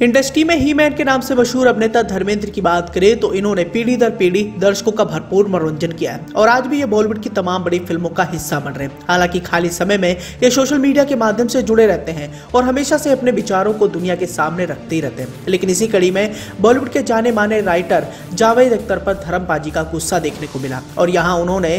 Industry में ही man के नाम से मशहूर अभिनेता धर्मेंद्र की बात करें तो इन्होंने पीढ़ी दर पीढ़ी दर्शकों का भरपूर मनोरंजन किया है और आज भी ये बॉलीवुड की तमाम बड़ी फिल्मों का हिस्सा बन रहे हैं। हालांकि खाली समय में ये सोशल मीडिया के माध्यम से जुड़े रहते हैं और हमेशा से अपने विचारों को दुनिया के सामने रखते ही रहते हैं। लेकिन इसी कड़ी में बॉलीवुड के जाने माने राइटर जावेद अख्तर पर धर्मबाजी का गुस्सा देखने को मिला और यहाँ उन्होंने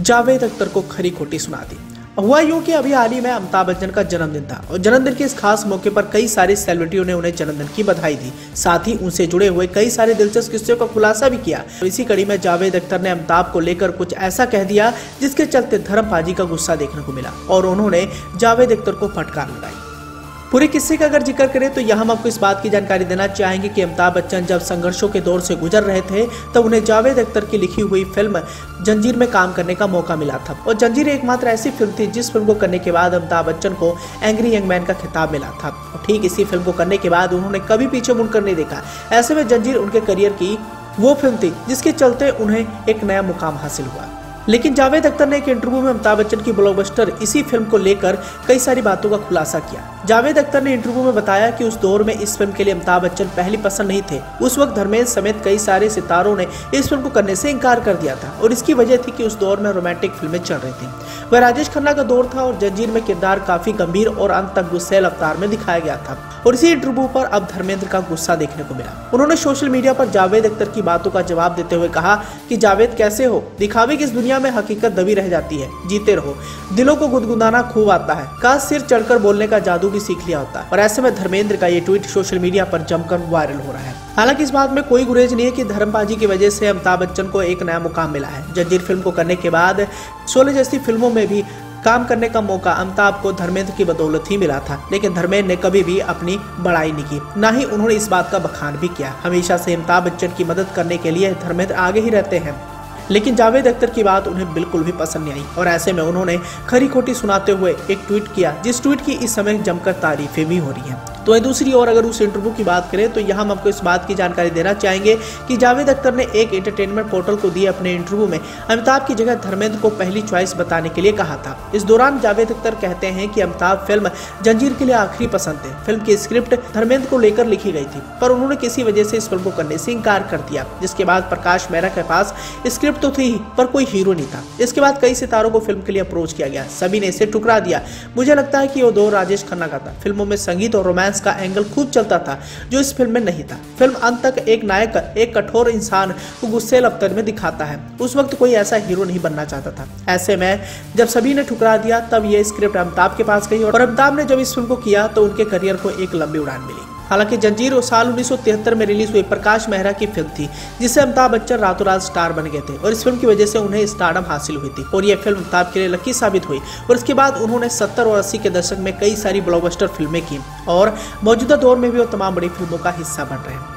जावेद अख्तर को खरी खोटी सुना दी। हुआ यूं कि अभी हाल ही में अमिताभ बच्चन का जन्मदिन था और जन्मदिन के इस खास मौके पर कई सारे सेलिब्रिटियों ने उन्हें जन्मदिन की बधाई दी, साथ ही उनसे जुड़े हुए कई सारे दिलचस्प किस्सों का खुलासा भी किया। तो इसी कड़ी में जावेद अख्तर ने अमिताभ को लेकर कुछ ऐसा कह दिया जिसके चलते धर्मबाजी का गुस्सा देखने को मिला और उन्होंने जावेद अख्तर को फटकार लगाई। पूरे किस्से का अगर जिक्र करें तो यहाँ हम आपको इस बात की जानकारी देना चाहेंगे कि अमिताभ बच्चन जब संघर्षों के दौर से गुजर रहे थे तब उन्हें जावेद अख्तर की लिखी हुई फिल्म जंजीर में काम करने का मौका मिला था और जंजीर एकमात्र ऐसी फिल्म थी जिस फिल्म को करने के बाद अमिताभ बच्चन को एंग्री यंग मैन का खिताब मिला था और ठीक इसी फिल्म को करने के बाद उन्होंने कभी पीछे मुड़कर नहीं देखा। ऐसे में जंजीर उनके करियर की वो फिल्म थी जिसके चलते उन्हें एक नया मुकाम हासिल हुआ। लेकिन जावेद अख्तर ने एक इंटरव्यू में अमिताभ बच्चन की ब्लॉकबस्टर इसी फिल्म को लेकर कई सारी बातों का खुलासा किया। जावेद अख्तर ने इंटरव्यू में बताया कि उस दौर में इस फिल्म के लिए अमिताभ बच्चन पहली पसंद नहीं थे। उस वक्त धर्मेंद्र समेत कई सारे सितारों ने इस फिल्म को करने से इनकार कर दिया था और इसकी वजह थी कि उस दौर में रोमांटिक फिल्में चल रही थी। वह राजेश खन्ना का दौर था और जंजीर में किरदार काफी गंभीर और अंत तक गुस्सैल अवतार में दिखाया गया था और इसी इंटरव्यू पर अब धर्मेंद्र का गुस्सा देखने को मिला। उन्होंने सोशल मीडिया पर जावेद अख्तर की बातों का जवाब देते हुए कहा कि जावेद कैसे हो, दिखावे की इस दुनिया में हकीकत दबी रह जाती है, जीते रहो, दिलों को गुदगुदाना खूब आता है, काश सिर चढ़कर बोलने का जादू भी सीख लिया होता। और ऐसे में धर्मेंद्र का ये ट्वीट सोशल मीडिया पर जमकर वायरल हो रहा है। हालांकि इस बात में कोई गुरेज नहीं है कि धर्मबाजी की वजह से अमिताभ बच्चन को एक नया मुकाम मिला है। जंजीर फिल्म को करने के बाद शोले जैसी फिल्मों में भी काम करने का मौका अमिताभ को धर्मेंद्र की बदौलत ही मिला था, लेकिन धर्मेंद्र ने कभी भी अपनी बड़ाई नहीं की, ना ही उन्होंने इस बात का बखान भी किया। हमेशा से अमिताभ बच्चन की मदद करने के लिए धर्मेंद्र आगे ही रहते हैं, लेकिन जावेद अख्तर की बात उन्हें बिल्कुल भी पसंद नहीं आई और ऐसे में उन्होंने खरी खोटी सुनाते हुए एक ट्वीट किया जिस ट्वीट की इस समय जमकर तारीफें भी हो रही हैं। तो वहीं दूसरी ओर अगर उस इंटरव्यू की बात करें तो यहाँ हम आपको इस बात की जानकारी देना चाहेंगे कि जावेद अख्तर ने एक एंटरटेनमेंट पोर्टल को दिए अपने इंटरव्यू में अमिताभ की जगह धर्मेंद्र को पहली चॉइस बताने के लिए कहा था। इस दौरान जावेद अख्तर कहते हैं कि अमिताभ फिल्म जंजीर के लिए आखिरी पसंद थे। फिल्म की स्क्रिप्ट धर्मेंद्र को लेकर लिखी गई थी पर उन्होंने किसी वजह से इस फिल्म को करने से इनकार कर दिया, जिसके बाद प्रकाश मेहरा के पास स्क्रिप्ट तो थी पर कोई हीरो नहीं था। इसके बाद कई सितारों को फिल्म के लिए अप्रोच किया गया, सभी ने इसे ठुकरा दिया। मुझे लगता है कि वो दौर राजेश खन्ना का था। फिल्मों में संगीत और रोमांस का एंगल खूब चलता था जो इस फिल्म में नहीं था। फिल्म अंत तक एक नायक एक कठोर इंसान को गुस्सेल अवतार में दिखाता है। उस वक्त कोई ऐसा हीरो नहीं बनना चाहता था। ऐसे में जब सभी ने ठुकरा दिया तब ये स्क्रिप्ट अमिताभ के पास गई और अमिताभ ने जब इस फिल्म को किया तो उनके करियर को एक लंबी उड़ान मिली। हालांकि जंजीर साल 1973 में रिलीज हुई प्रकाश मेहरा की फिल्म थी जिससे अमिताभ बच्चन रातों रात स्टार बन गए थे और इस फिल्म की वजह से उन्हें स्टारडम हासिल हुई थी और यह फिल्म अमिताभ के लिए लकी साबित हुई और इसके बाद उन्होंने 70 और 80 के दशक में कई सारी ब्लॉकबस्टर फिल्में की और मौजूदा दौर में भी वो तमाम बड़ी फिल्मों का हिस्सा बन रहे हैं।